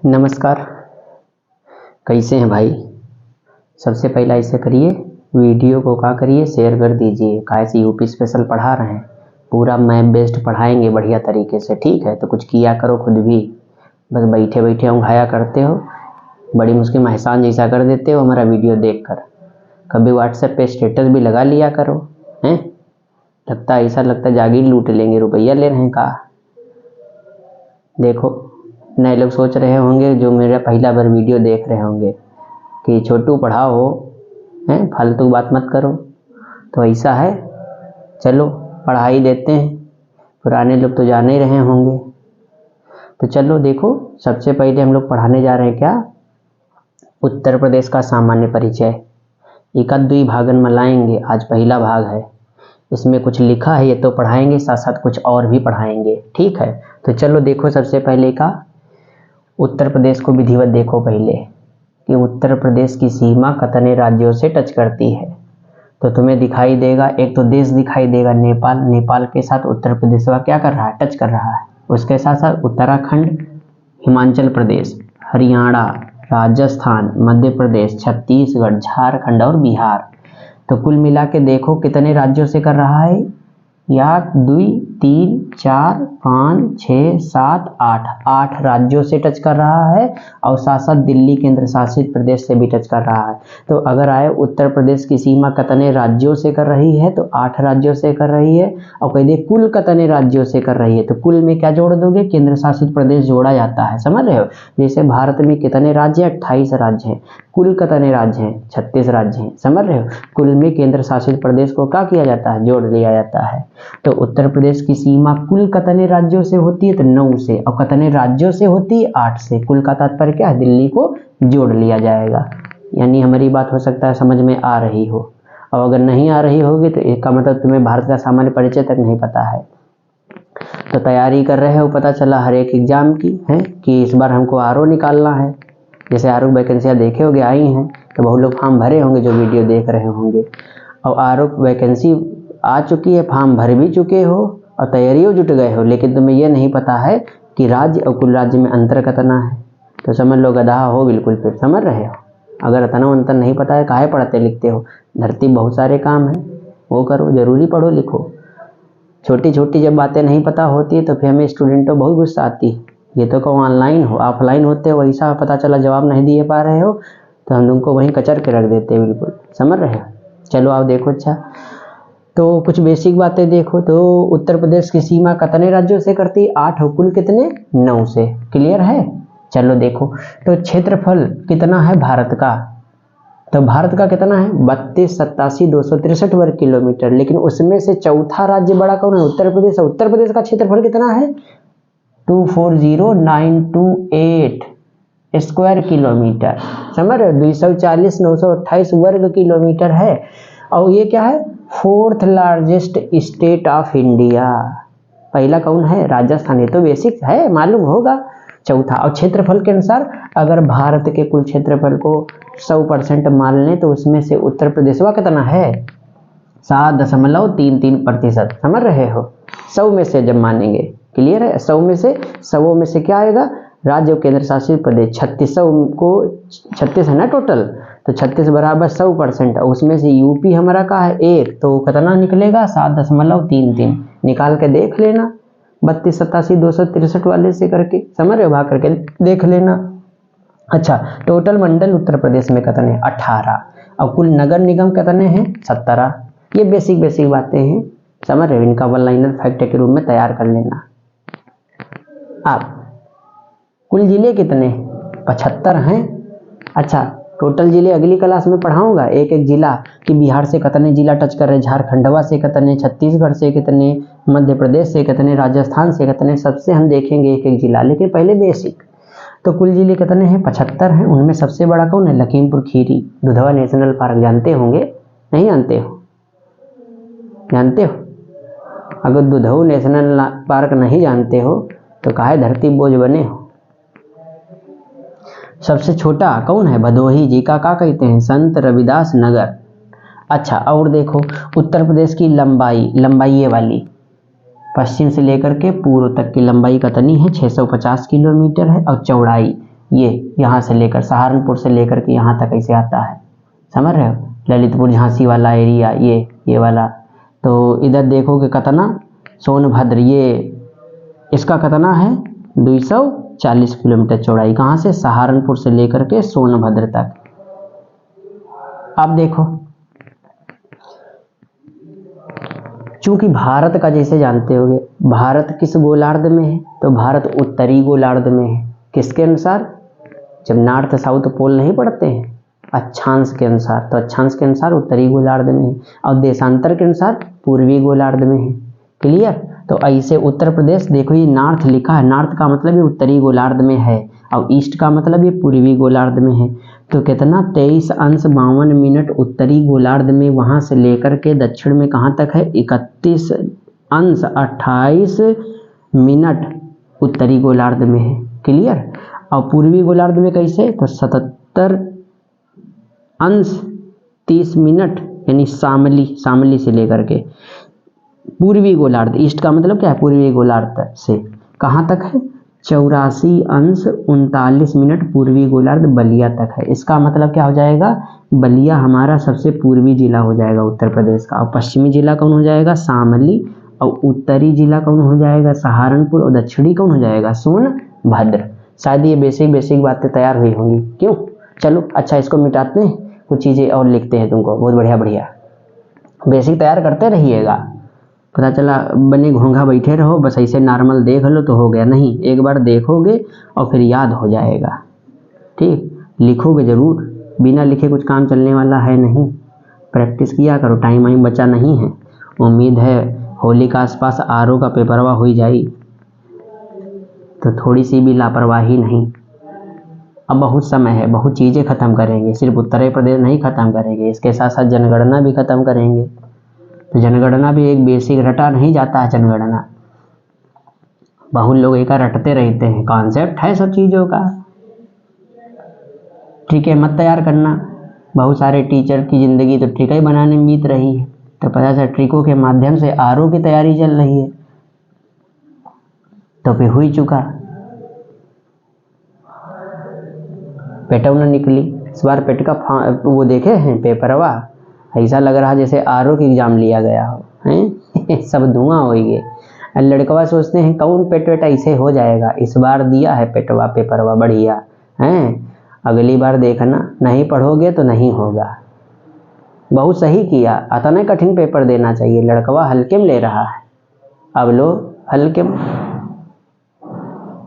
नमस्कार। कैसे हैं भाई? सबसे पहला ऐसे करिए, वीडियो को क्या करिए, शेयर कर दीजिए। कैसे यूपी स्पेशल पढ़ा रहे हैं, पूरा मैप बेस्ड पढ़ाएंगे बढ़िया तरीके से, ठीक है? तो कुछ किया करो खुद भी, बस बैठे बैठे उंघाया करते हो, बड़ी मुश्किल में एहसान जैसा कर देते हो हमारा वीडियो देखकर। कभी व्हाट्सएप पे स्टेटस भी लगा लिया करो, हैं? लगता ऐसा लगता जागीर लूट लेंगे, रुपया ले रहे हैं का? देखो, नए लोग सोच रहे होंगे जो मेरा पहला बार वीडियो देख रहे होंगे कि छोटू पढ़ाओ, हैं, फालतू बात मत करो। तो ऐसा है, चलो पढ़ा ही देते हैं। पुराने लोग तो जान ही रहे होंगे। तो चलो देखो, सबसे पहले हम लोग पढ़ाने जा रहे हैं क्या, उत्तर प्रदेश का सामान्य परिचय। एक आध दुई भागन में लाएंगे, आज पहला भाग है। इसमें कुछ लिखा है ये तो पढ़ाएंगे, साथ साथ कुछ और भी पढ़ाएंगे, ठीक है? तो चलो देखो, सबसे पहले का उत्तर प्रदेश को विधिवत देखो पहले कि उत्तर प्रदेश की सीमा कितने राज्यों से टच करती है। तो तुम्हें दिखाई देगा, एक तो देश दिखाई देगा नेपाल, नेपाल के साथ उत्तर प्रदेश का क्या कर रहा है, टच कर रहा है। उसके साथ साथ उत्तराखंड, हिमाचल प्रदेश, हरियाणा, राजस्थान, मध्य प्रदेश, छत्तीसगढ़, झारखंड और बिहार। तो कुल मिला के देखो कितने राज्यों से कर रहा है, 1 2 3 4 5 6 7 8 राज्यों से टच कर रहा है। और साथ साथ दिल्ली केंद्र शासित प्रदेश से भी टच कर रहा है। तो अगर आए उत्तर प्रदेश की सीमा कितने राज्यों से कर रही है, तो 8 राज्यों से कर रही है। और कह दे कुल कितने राज्यों से कर रही है, तो कुल में क्या जोड़ दोगे, केंद्र शासित प्रदेश जोड़ा जाता है, समझ रहे हो? जैसे भारत में कितने राज्य हैं, 28 राज्य हैं। कुल कितने राज्य हैं, 36 राज्य हैं, समझ रहे हो? कुल में केंद्र शासित प्रदेश को क्या किया जाता है, जोड़ लिया जाता है। तो उत्तर प्रदेश की सीमा कुल कितने राज्यों से होती है, तो 9 से। और कितने राज्यों से होती है, 8 से। कुल का तात्पर्य क्या है, दिल्ली को जोड़ लिया जाएगा। यानी हमारी बात हो सकता है समझ में आ रही हो। और अगर नहीं आ रही होगी तो इसका मतलब तुम्हें भारत का सामान्य परिचय तक नहीं पता है। तो तैयारी कर रहे हो, पता चला हर एक एग्जाम की है कि इस बार हमको आरओ निकालना है। जैसे आरओ वैकेंसियाँ देखे होगे आई हैं, तो बहुत लोग फॉर्म भरे होंगे जो वीडियो देख रहे होंगे। और आरओ वैकेंसी आ चुकी है, फॉर्म भर भी चुके हो और तैयारियों जुट गए हो, लेकिन तुम्हें यह नहीं पता है कि राज्य और कुल राज्य में अंतर कितना है। तो समझ लो गधा हो बिल्कुल, फिर समझ रहे हो? अगर इतना अंतर नहीं पता है, काहे पढ़ते लिखते हो? धरती बहुत सारे काम हैं, वो करो, जरूरी पढ़ो लिखो। छोटी छोटी जब बातें नहीं पता होती है तो फिर हमें स्टूडेंटों बहुत गुस्सा आती है। ये तो कहो ऑनलाइन हो, ऑफलाइन होते हो, वैसा पता चला जवाब नहीं दिए पा रहे हो तो हम तुमको वहीं कचर के रख देते हैं, बिल्कुल समझ रहे हो? चलो आप देखो। अच्छा, तो कुछ बेसिक बातें देखो। तो उत्तर प्रदेश की सीमा कितने राज्यों से करती है, 8। और कुल कितने, 9 से। क्लियर है? चलो देखो, तो क्षेत्रफल कितना है भारत का, तो भारत का कितना है, 32,87,263 वर्ग किलोमीटर। लेकिन उसमें से चौथा राज्य बड़ा कौन है, उत्तर प्रदेश। उत्तर प्रदेश का क्षेत्रफल कितना है, 240,928 स्क्वायर किलोमीटर, समझ रहे हो? 240,928 वर्ग किलोमीटर है। और ये क्या है, 4th largest state of India. पहला कौन है, राजस्थान। ये तो बेसिक है, मालूम होगा। चौथा। और क्षेत्रफल के अनुसार अगर भारत के कुल क्षेत्रफल को 100% मान लें तो उसमें से उत्तर प्रदेश का कितना है, 7.33%। समझ रहे हो? 100 में से जब मानेंगे, क्लियर है? 100 में से क्या आएगा, राज्य और केंद्र शासित प्रदेश। 36 को 36 है ना टोटल, तो 36 बराबर 100%। और उसमें से यूपी हमारा का है 1, तो कितना निकलेगा, 7.33। निकाल के देख लेना, 32,87,263 वाले से करके, समझ रहे हो? भाग करके देख लेना। अच्छा, टोटल मंडल उत्तर प्रदेश में कितने हैं, 18। और कुल नगर निगम कितने हैं, 17। ये बेसिक बातें हैं, समझ रहे हो? इनका वन लाइनर फैक्ट के रूप में तैयार कर लेना। आप कुल जिले कितने, 75 हैं। अच्छा, टोटल जिले अगली क्लास में पढ़ाऊंगा, एक एक जिला कि बिहार से कितने जिला टच कर रहे, झारखंडवा से कितने, छत्तीसगढ़ से कितने, मध्य प्रदेश से कितने, राजस्थान से कितने, सबसे हम देखेंगे एक एक जिला। लेकिन पहले बेसिक। तो कुल जिले कितने हैं, 75 हैं। उनमें सबसे बड़ा कौन है, लखीमपुर खीरी। दुधवा नेशनल पार्क जानते होंगे, नहीं जानते हो? जानते हो? अगर दुधवा नेशनल पार्क नहीं जानते हो तो काहे धरती बोझ बने हो? सबसे छोटा कौन है, भदोही जी का क्या कहते हैं, संत रविदास नगर। अच्छा, और देखो उत्तर प्रदेश की लंबाई ये वाली, पश्चिम से लेकर के पूर्व तक की लंबाई कितनी है, 650 किलोमीटर है। और चौड़ाई ये यहाँ से लेकर सहारनपुर से लेकर के यहाँ तक ऐसे आता है, समझ रहे हो, ललितपुर झांसी वाला एरिया ये वाला। तो इधर देखोगे कितना, सोनभद्र ये इसका कितना है 240 किलोमीटर चौड़ाई, कहाँ से, सहारनपुर से लेकर के सोनभद्र तक। अब देखो चूंकि भारत का जैसे जानते होगे भारत किस गोलार्ध में है, तो भारत उत्तरी गोलार्ध में है। किसके अनुसार, जब नॉर्थ साउथ पोल नहीं पढ़ते हैं अक्षांश के अनुसार, तो अक्षांश के अनुसार उत्तरी गोलार्ध में है और देशांतर के अनुसार पूर्वी गोलार्ध में है। क्लियर। तो ऐसे उत्तर प्रदेश देखो ये नॉर्थ लिखा है, नॉर्थ का मतलब ये उत्तरी गोलार्ध में है और ईस्ट का मतलब ये पूर्वी गोलार्ध में है। तो कितना 23:52 उत्तरी गोलार्ध में, वहां से लेकर के दक्षिण में कहाँ तक है 31:28 उत्तरी गोलार्ध में है। क्लियर। और पूर्वी गोलार्ध में कैसे, तो 77:30 यानी शामली से लेकर के पूर्वी गोलार्ध, ईस्ट का मतलब क्या है पूर्वी गोलार्ध से कहाँ तक है 84:39 पूर्वी गोलार्ध बलिया तक है। इसका मतलब क्या हो जाएगा, बलिया हमारा सबसे पूर्वी जिला हो जाएगा उत्तर प्रदेश का, और पश्चिमी जिला कौन हो जाएगा शामली, और उत्तरी जिला कौन हो जाएगा सहारनपुर, और दक्षिणी कौन हो जाएगा सोनभद्र। शायद ये बेसिक बातें तैयार हुई होंगी, क्यों। चलो अच्छा इसको मिटाते हैं, कुछ चीज़ें और लिखते हैं तुमको, बहुत बढ़िया बेसिक तैयार करते रहिएगा। पता चला बने घोंघा बैठे रहो बस ऐसे नॉर्मल देख लो तो हो गया, नहीं, एक बार देखोगे और फिर याद हो जाएगा। ठीक, लिखोगे ज़रूर, बिना लिखे कुछ काम चलने वाला है नहीं। प्रैक्टिस किया करो, टाइम वाइम बचा नहीं है। उम्मीद है होली का आसपास आरओ का पेपरवा हो जाए, तो थोड़ी सी भी लापरवाही नहीं। अब बहुत समय है, बहुत चीज़ें ख़त्म करेंगे, सिर्फ उत्तर प्रदेश नहीं ख़त्म करेंगे, इसके साथ साथ जनगणना भी ख़त्म करेंगे। तो जनगणना भी एक बेसिक, रटा नहीं जाता है जनगणना, बहुत लोग एक रटते रहते हैं, कॉन्सेप्ट है सब चीज़ों का। ठीक है, मत तैयार करना, बहुत सारे टीचर की ज़िंदगी तो ट्रिक ही बनाने में बीत रही है, तो पता चला ट्रिकों के माध्यम से आरओ की तैयारी चल रही है, तो फिर हुई चुका। पेटव न निकली, इस बार पेट का वो देखे हैं पेपरवा, ऐसा लग रहा जैसे आरओ की एग्जाम लिया गया हो, हैं सब धुआं हो गए। लड़कवा सोचते हैं कौन पेट ऐसे हो जाएगा, इस बार दिया है पेटवा पेपरवा बढ़िया हैं, अगली बार देखना, नहीं पढ़ोगे तो नहीं होगा। बहुत सही किया, अतना कठिन पेपर देना चाहिए, लड़कवा हल्के में ले रहा है, अब लो हल्के में।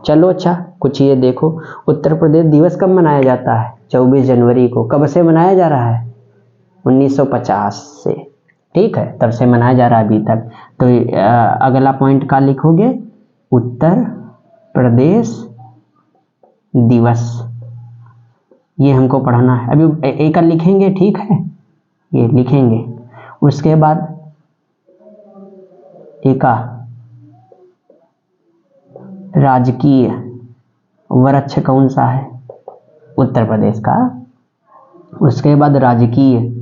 चलो अच्छा कुछ ये देखो, उत्तर प्रदेश दिवस कब मनाया जाता है 24 जनवरी को, कब से मनाया जा रहा है 1950 से, ठीक है, तब से मनाया जा रहा है अभी तक। तो अगला पॉइंट का लिखोगे उत्तर प्रदेश दिवस, ये हमको पढ़ना है। अभी एक लिखेंगे, ठीक है, ये लिखेंगे, उसके बाद एक राजकीय वृक्ष कौन सा है उत्तर प्रदेश का, उसके बाद राजकीय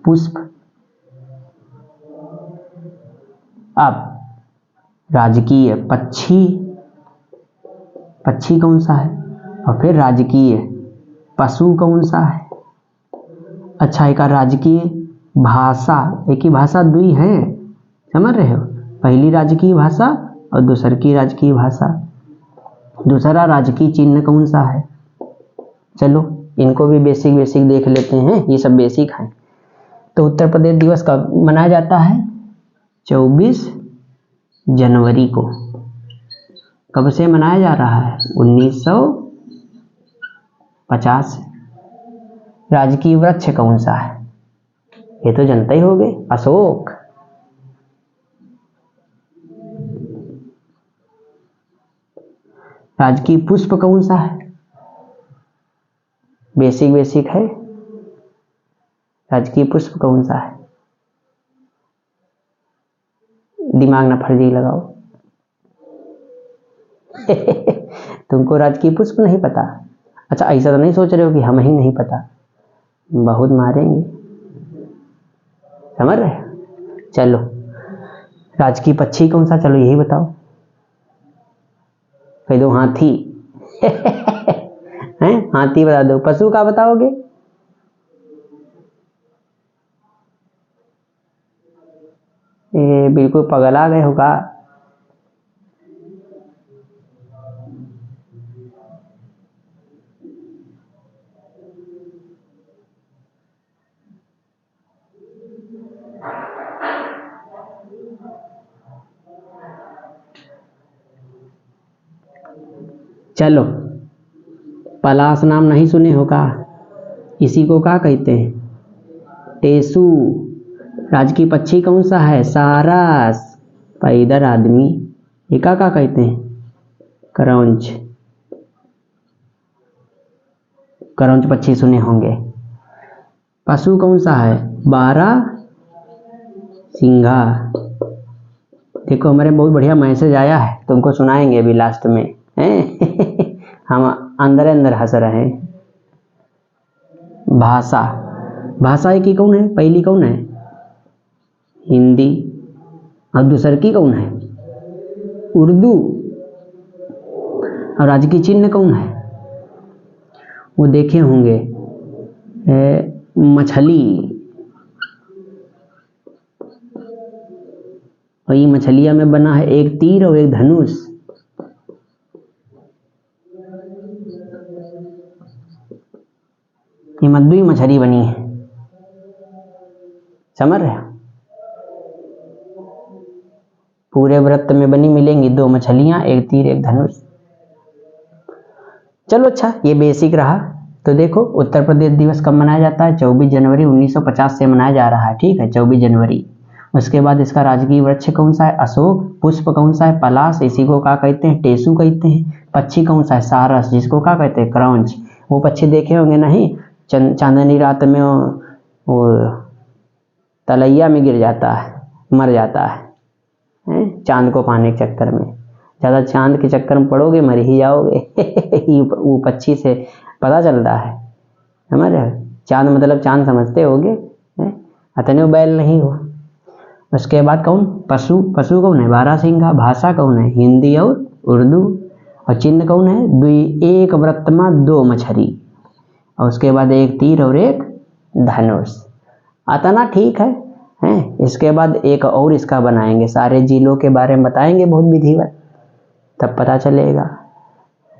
पुष्प, अब राजकीय पक्षी कौन सा है, और फिर राजकीय पशु कौन सा है। अच्छा, एक राजकीय भाषा, एक ही भाषा दुई है, समझ रहे हो, पहली राजकीय भाषा और दूसर की राजकीय भाषा। दूसरा राजकीय चिन्ह कौन सा है, चलो इनको भी बेसिक देख लेते हैं, ये सब बेसिक हैं। तो उत्तर प्रदेश दिवस कब मनाया जाता है 24 जनवरी को, कब से मनाया जा रहा है 1950। राजकीय वृक्ष कौन सा है, ये तो जनता ही हो गए, अशोक। राजकीय पुष्प कौन सा है, बेसिक है, राजकीय पुष्प कौन सा है, दिमाग ना फर्जी लगाओ तुमको राजकीय पुष्प नहीं पता, अच्छा ऐसा तो नहीं सोच रहे हो कि हमें ही नहीं पता, बहुत मारेंगे, समझ रहे। चलो राजकीय पक्षी कौन सा, चलो यही बताओ, कह दो हाथी हैं? हाथी बता दो। पशु का बताओगे? ये बिल्कुल पगला गए होगा। चलो, पलाश नाम नहीं सुने हो का? इसी को क्या कहते हैं? टेसू। राजकीय पक्षी कौन सा है? सारस। इधर आदमी, ये क्या कहते हैं? क्रौंच। क्रौंच पक्षी सुने होंगे। पशु कौन सा है? बारह सिंघा। देखो हमारे बहुत बढ़िया मैसेज आया है, तुमको सुनाएंगे अभी लास्ट में हैं? हम अंदर अंदर हंस रहे हैं। भाषा। भाषा एक ही कौन है? पहली कौन है? हिंदी। और दूसर की कौन है? उर्दू। और राजकीय चिन्ह कौन है? वो देखे होंगे, मछली। और ये मछलिया में बना है एक तीर और एक धनुष। ये मद्दुई मछली बनी है, समझ रहे? पूरे व्रत में बनी मिलेंगी दो मछलियां, एक तीर एक धनुष। चलो अच्छा, ये बेसिक रहा। तो देखो उत्तर प्रदेश दिवस कब मनाया जाता है? 24 जनवरी 1950 से मनाया जा रहा है। ठीक है, 24 जनवरी। उसके बाद इसका राजकीय वृक्ष कौन सा है? अशोक। पुष्प कौन सा है? पलाश। इसी को क्या कहते हैं? टेसू कहते हैं। पक्षी कौन सा है? सारस, जिसको क्या कहते हैं? क्रौंच। वो पक्षी देखे होंगे नहीं, चांदनी रात में वो तलैया में गिर जाता है, मर जाता है चांद को पाने के चक्कर में। ज़्यादा चांद के चक्कर में पड़ोगे मर ही जाओगे। वो पक्षी से पता चलता है, समझ रहे? चांद मतलब चांद समझते होगे, अतने बैल नहीं हो। उसके बाद कौन? पशु। पशु कौन है? बारहसिंघा। भाषा कौन है? हिंदी और उर्दू। और चिन्ह कौन है? एक व्रत में दो मछली। और उसके बाद एक तीर और एक धनुष। अतना ठीक है, हैं? इसके बाद एक और इसका बनाएंगे, सारे जिलों के बारे में बताएंगे बहुत विधिवत, तब पता चलेगा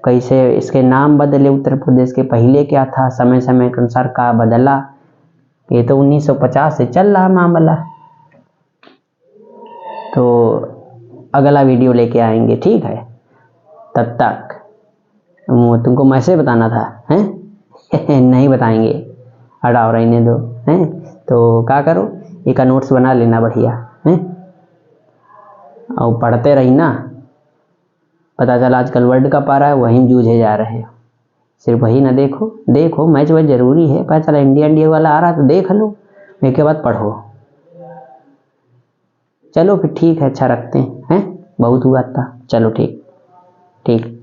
कैसे इसके नाम बदले उत्तर प्रदेश के। पहले क्या था, समय समय के अनुसार का बदला। ये तो 1950 से चल रहा मामला। तो अगला वीडियो लेके आएंगे, ठीक है? तब तक तुमको मैसेज बताना था, हैं? नहीं बताएंगे, हटाओ, रहने दो, हैं? तो क्या करो, एक नोट्स बना लेना बढ़िया, हैं? और पढ़ते रही ना। पता चला आजकल वर्ल्ड कप आ रहा है, वहीं जूझे जा रहे हो। सिर्फ वही ना देखो, देखो मैच वह जरूरी है। पता चला इंडिया वाला आ रहा है तो देख लो, उसके बाद पढ़ो। चलो फिर ठीक है, अच्छा रखते हैं, बहुत हुआ था। चलो ठीक ठीक।